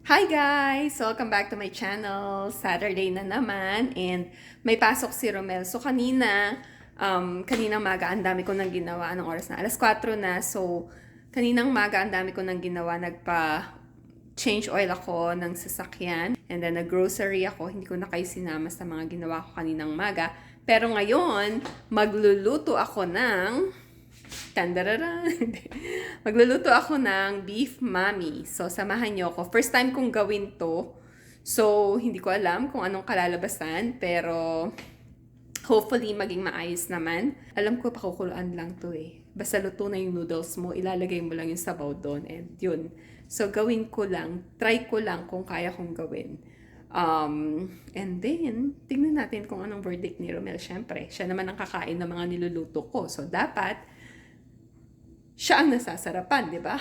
Hi guys! Welcome back to my channel. Saturday na naman and may pasok si Romel. So kaninang maga ang dami ko nang ginawa. Anong oras na? Alas 4 na. So kaninang maga ang dami ko nang ginawa. Change oil ako ng sasakyan and then nag-grocery ako. Hindi ko na kayo sinama sa mga ginawa ko kaninang maga. Pero ngayon, magluluto ako ng Tandararan. Magluluto ako ng beef mami. So, samahan niyo ako. First time kong gawin to. So, hindi ko alam kung anong kalalabasan. Pero, hopefully, maging maayos naman. Alam ko, pakukuluan lang to eh. Basta luto na yung noodles mo, ilalagay mo lang yung sabaw doon. And yun. So, gawin ko lang. Try ko lang kung kaya kong gawin. And then, tingnan natin kung anong verdict ni Romel. Siyempre, siya naman ang kakain ng mga niluluto ko. So, dapat, siya ang nasasarapan, di ba?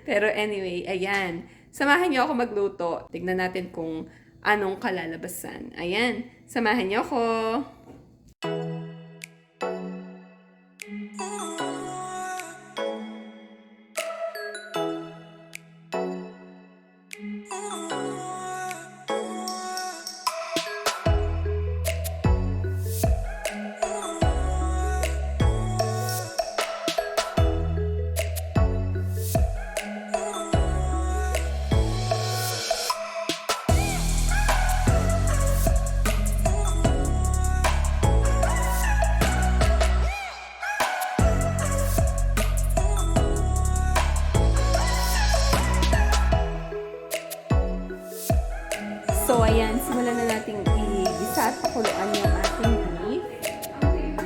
Pero anyway, ayan. Samahan niyo ako magluto. Tignan natin kung anong kalalabasan. Ayan. Samahan niyo ako. So, ayan, simulan na natin i-gisa at pakuluan yung ating beef. Ayan.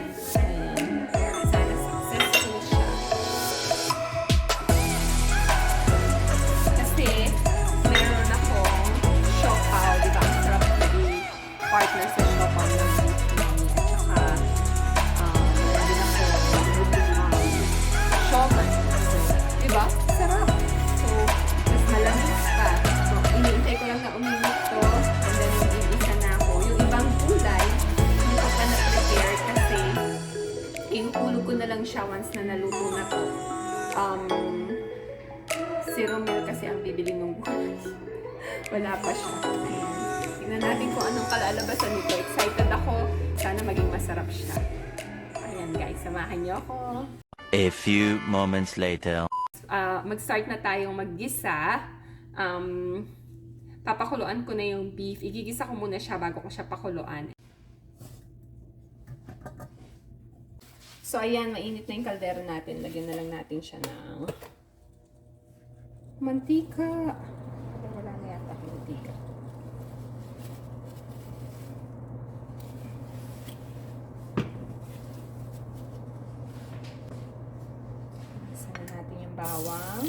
Sana successful siya. Kasi, meron akong siopaw, di ba? Ang sarap partner sa siopaw ng beef mami. At saka, meron din ako siopaw. Di ba? Sarap. So, mas malamig pa. So, iniintay ko lang na uminit to. And then, mag-iisa na ako. Yung ibang gulay, hindi ko pa na-prepare kasi ihulog ko na lang siya once na naluto na to. Si Romel kasi ang bibili ng gulay. Wala pa siya. Ayan. Tingnan natin kung anong kalalabasan nito. Excited ako. Sana maging masarap siya. Ayan guys, samahan niyo ako. A few moments later. Mag-start na tayong maggisa. Papakuluan ko na yung beef. Igigisa ko muna siya bago ko siya pakuluan. So, ayan, mainit na yung kaldero natin. Lagyan na lang natin siya ng mantika. Wala na yata yung mantika. Isa na natin yung bawang.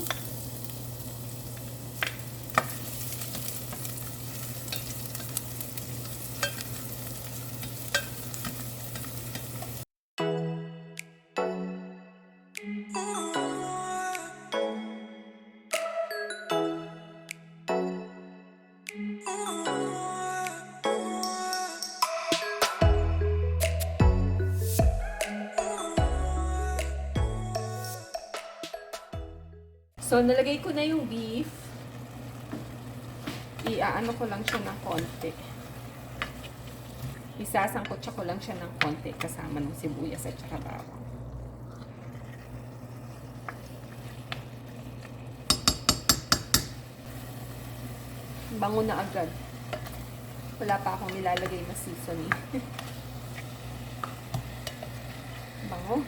So, nalagay ko na yung beef. Iaano ko lang siya ng konti. Isasangkot ko lang siya ng konti kasama ng sibuyas at saka bawang. Bango na agad. Wala pa akong nilalagay na seasoning. Bango.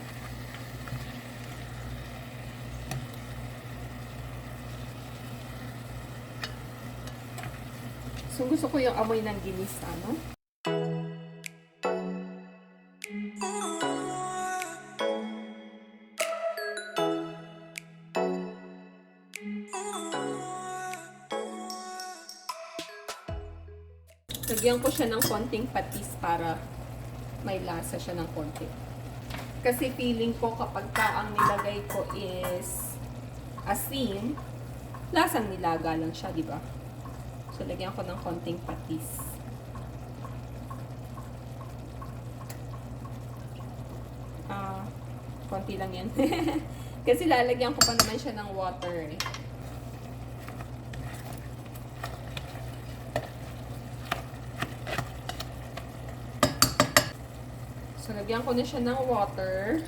So, gusto ko yung amoy ng ginisa, no? Lagyan ko siya ng konting patis para may lasa siya ng konti. Kasi feeling ko kapag ang nilagay ko is asin, lasang nilaga lang siya, di ba? So, lagyan ko ng konting patis. Konti lang yan. Kasi lalagyan ko pa naman siya ng water eh. So, lagyan ko na siya ng water.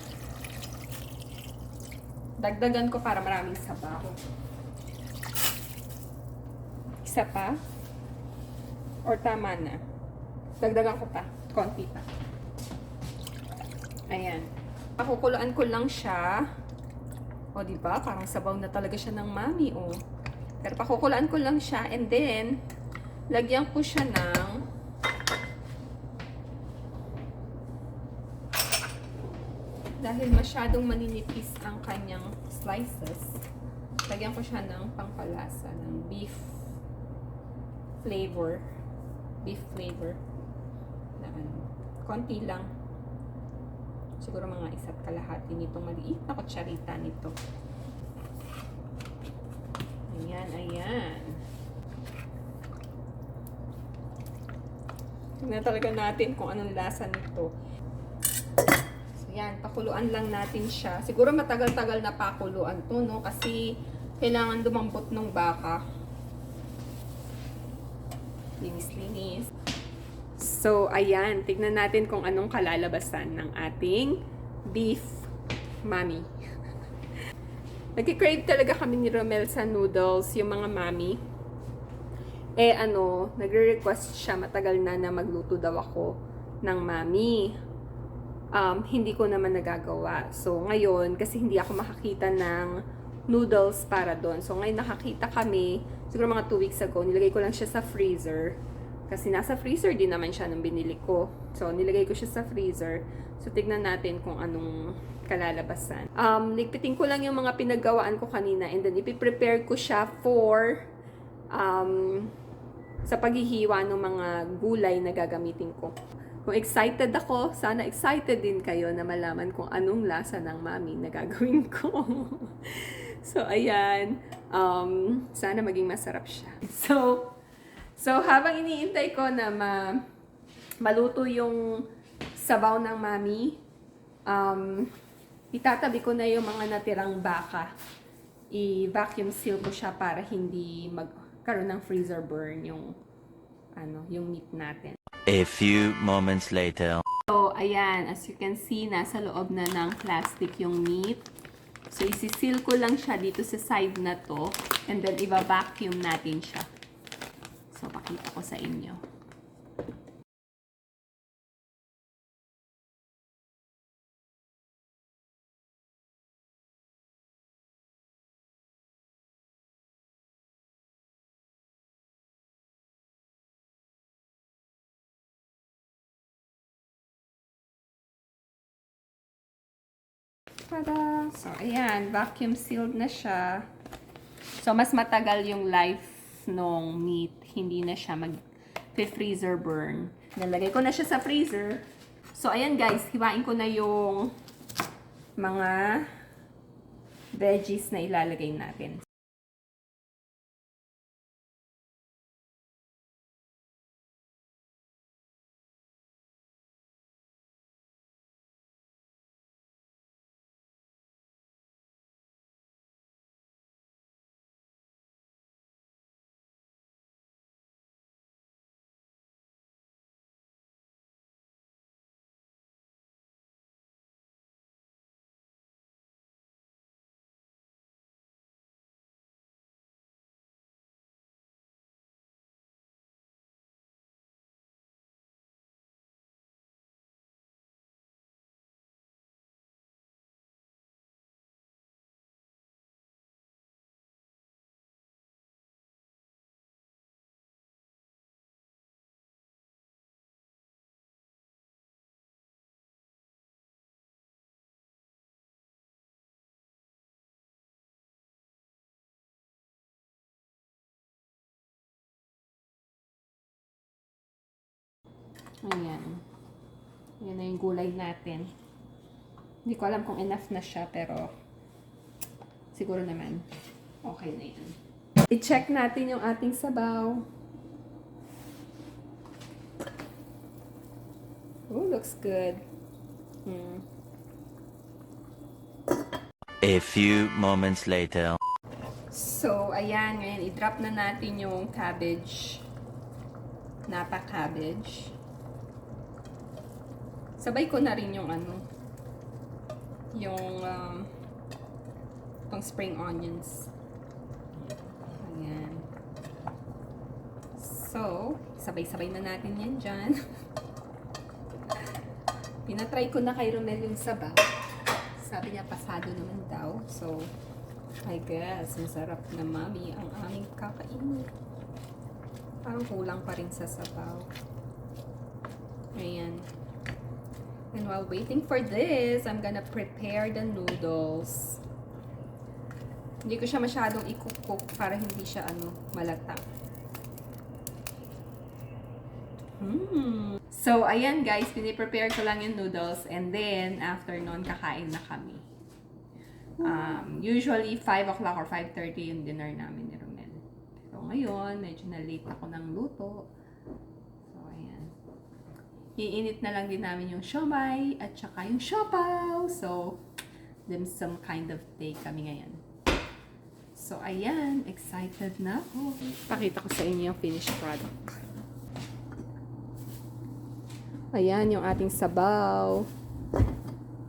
Dagdagan ko para maraming sabaw. Isa pa? Or tama na? Dagdagan ko pa. Konti pa. Ayan. Pakukuluan ko lang siya. O, diba? Parang sabaw na talaga siya ng mami, o. Pero pakukuluan ko lang siya. And then, lagyan ko siya ng dahil masyadong maninipis ang kanyang slices, lagyan ko siya ng pangpalasa, ng beef flavor. Beef flavor. Na ano, konti lang. Siguro mga 1 kalahati nitong maliit na kutsarita nito. Ayan, ayan. Tingnan talaga natin kung anong lasa nito. Yan, pakuluan lang natin siya. Siguro matagal-tagal na pakuluan to, no? Kasi kailangan dumambot ng baka. Linis-linis. So, ayan. Tignan natin kung anong kalalabasan ng ating beef mami. Nagki-crave talaga kami ni Romel sa noodles, yung mga mami. Nagre-request siya matagal na magluto daw ako ng mami. Hindi ko naman nagagawa. So, ngayon, kasi hindi ako makakita ng noodles para doon. So, ngayon nakakita kami, siguro mga 2 weeks ago, nilagay ko lang siya sa freezer. Kasi nasa freezer din naman siya nung binili ko. So, nilagay ko siya sa freezer. So, tignan natin kung anong kalalabasan. Ligpitin ko lang yung mga pinaggawaan ko kanina and then ipiprepare ko siya for sa paghihiwa ng mga gulay na gagamitin ko. Kung excited ako, sana excited din kayo na malaman kung anong lasa ng mami na gagawin ko. So, ayan. Sana maging masarap siya. So habang iniintay ko na maluto yung sabaw ng mami, itatabi ko na yung mga natirang baka. I-vacuum seal ko siya para hindi magkaroon ng freezer burn yung meat natin. A few moments later. So, ayan. As you can see, nasa loob na ng plastic yung meat. So, isi-seal ko lang siya dito sa side na to. And then, i-vacuum natin siya. So, pakita ko sa inyo. Tada! So, ayan. Vacuum sealed na siya. So, mas matagal yung life nung meat. Hindi na siya mag-freezer burn. Nalagay ko na siya sa freezer. So, ayan guys. Hiwain ko na yung mga veggies na ilalagay natin. Ayan. Yan na yung gulay natin. Hindi ko alam kung enough na siya, pero siguro naman okay na yan. I-check natin yung ating sabaw. Oh, looks good. A few moments later. So, ayan. Ngayon, i-drop na natin yung cabbage. Napa cabbage. Sabay ko na rin yung pang spring onions. Ayan. So, sabay-sabay na natin yan dyan. Pinatry ko na kay Romel yung sabaw. Sabi niya, pasado naman daw. So, I guess, masarap na mami ang aming kakainin. Parang kulang pa rin sa sabaw. Ayan. And while waiting for this, I'm gonna prepare the noodles. Hindi ko siya masyadong i-cook para hindi siya malata. So, ayan guys, piniprepare ko lang yung noodles and then after nun, kakain na kami. Usually 5 o'clock or 5:30 yung dinner namin ni Romel. Pero ngayon, medyo na-late ako ng luto. So, ayan. Iinit na lang din namin yung siomai at saka yung siopaw. So, dim some kind of day kami ngayon. So, ayan. Excited na ako. Pakita ko sa inyo yung finished product. Ayan yung ating sabaw.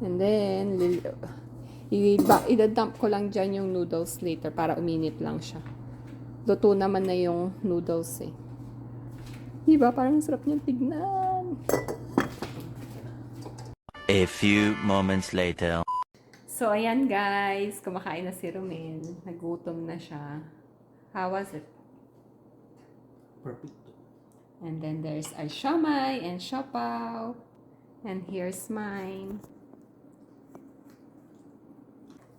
And then, idadump ko lang dyan yung noodles later para uminit lang siya. Luto naman na yung noodles eh. Diba? Parang sarap niyang tignan. A few moments later. So, ayan guys. Kumakain na si Romel. Nagutom na siya. How was it? Perfect. And then there's our siomai and siopaw. And here's mine.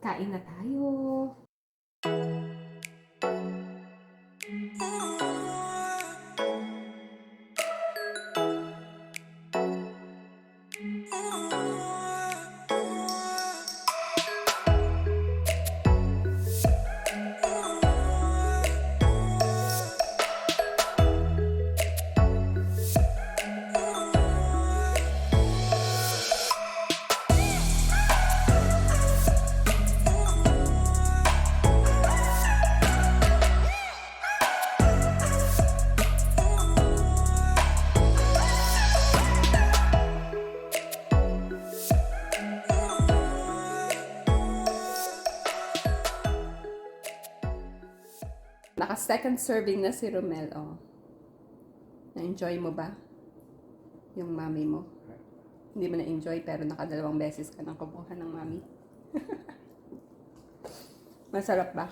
Kain na tayo. Naka-second serving na si Romel, oh. Na-enjoy mo ba? Yung mami mo? Hindi mo na-enjoy, pero nakadalawang beses ka nang kumuha ng mami. Masarap ba?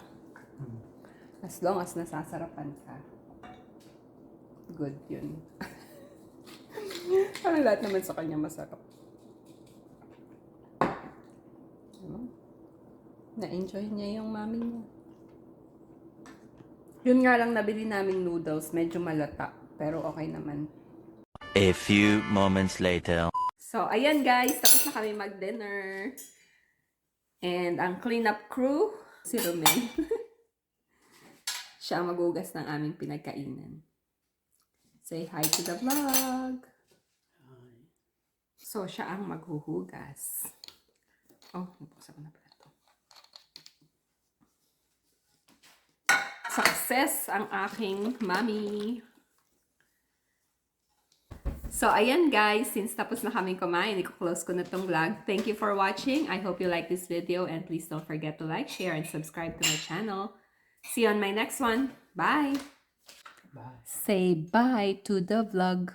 As long as nasasarapan ka. Good yun. Parang lahat naman sa kanya masarap. Na-enjoy niya yung mami niya. Yun nga lang nabili naming noodles, medyo malata, pero okay naman. A few moments later. So, ayan guys, tapos na kami mag-dinner. And ang cleanup crew, si Romel. Siya ang magugas ng aming pinagkainan. Say hi to the vlog. So, siya ang maghuhugas. Oh, nabuksan ko na pala ito. Success ang aking mommy. So, ayan guys, since tapos na kaming kumain, i-close ko na tong vlog. Thank you for watching. I hope you like this video and please don't forget to like, share, and subscribe to my channel. See you on my next one. Bye! Bye. Say bye to the vlog.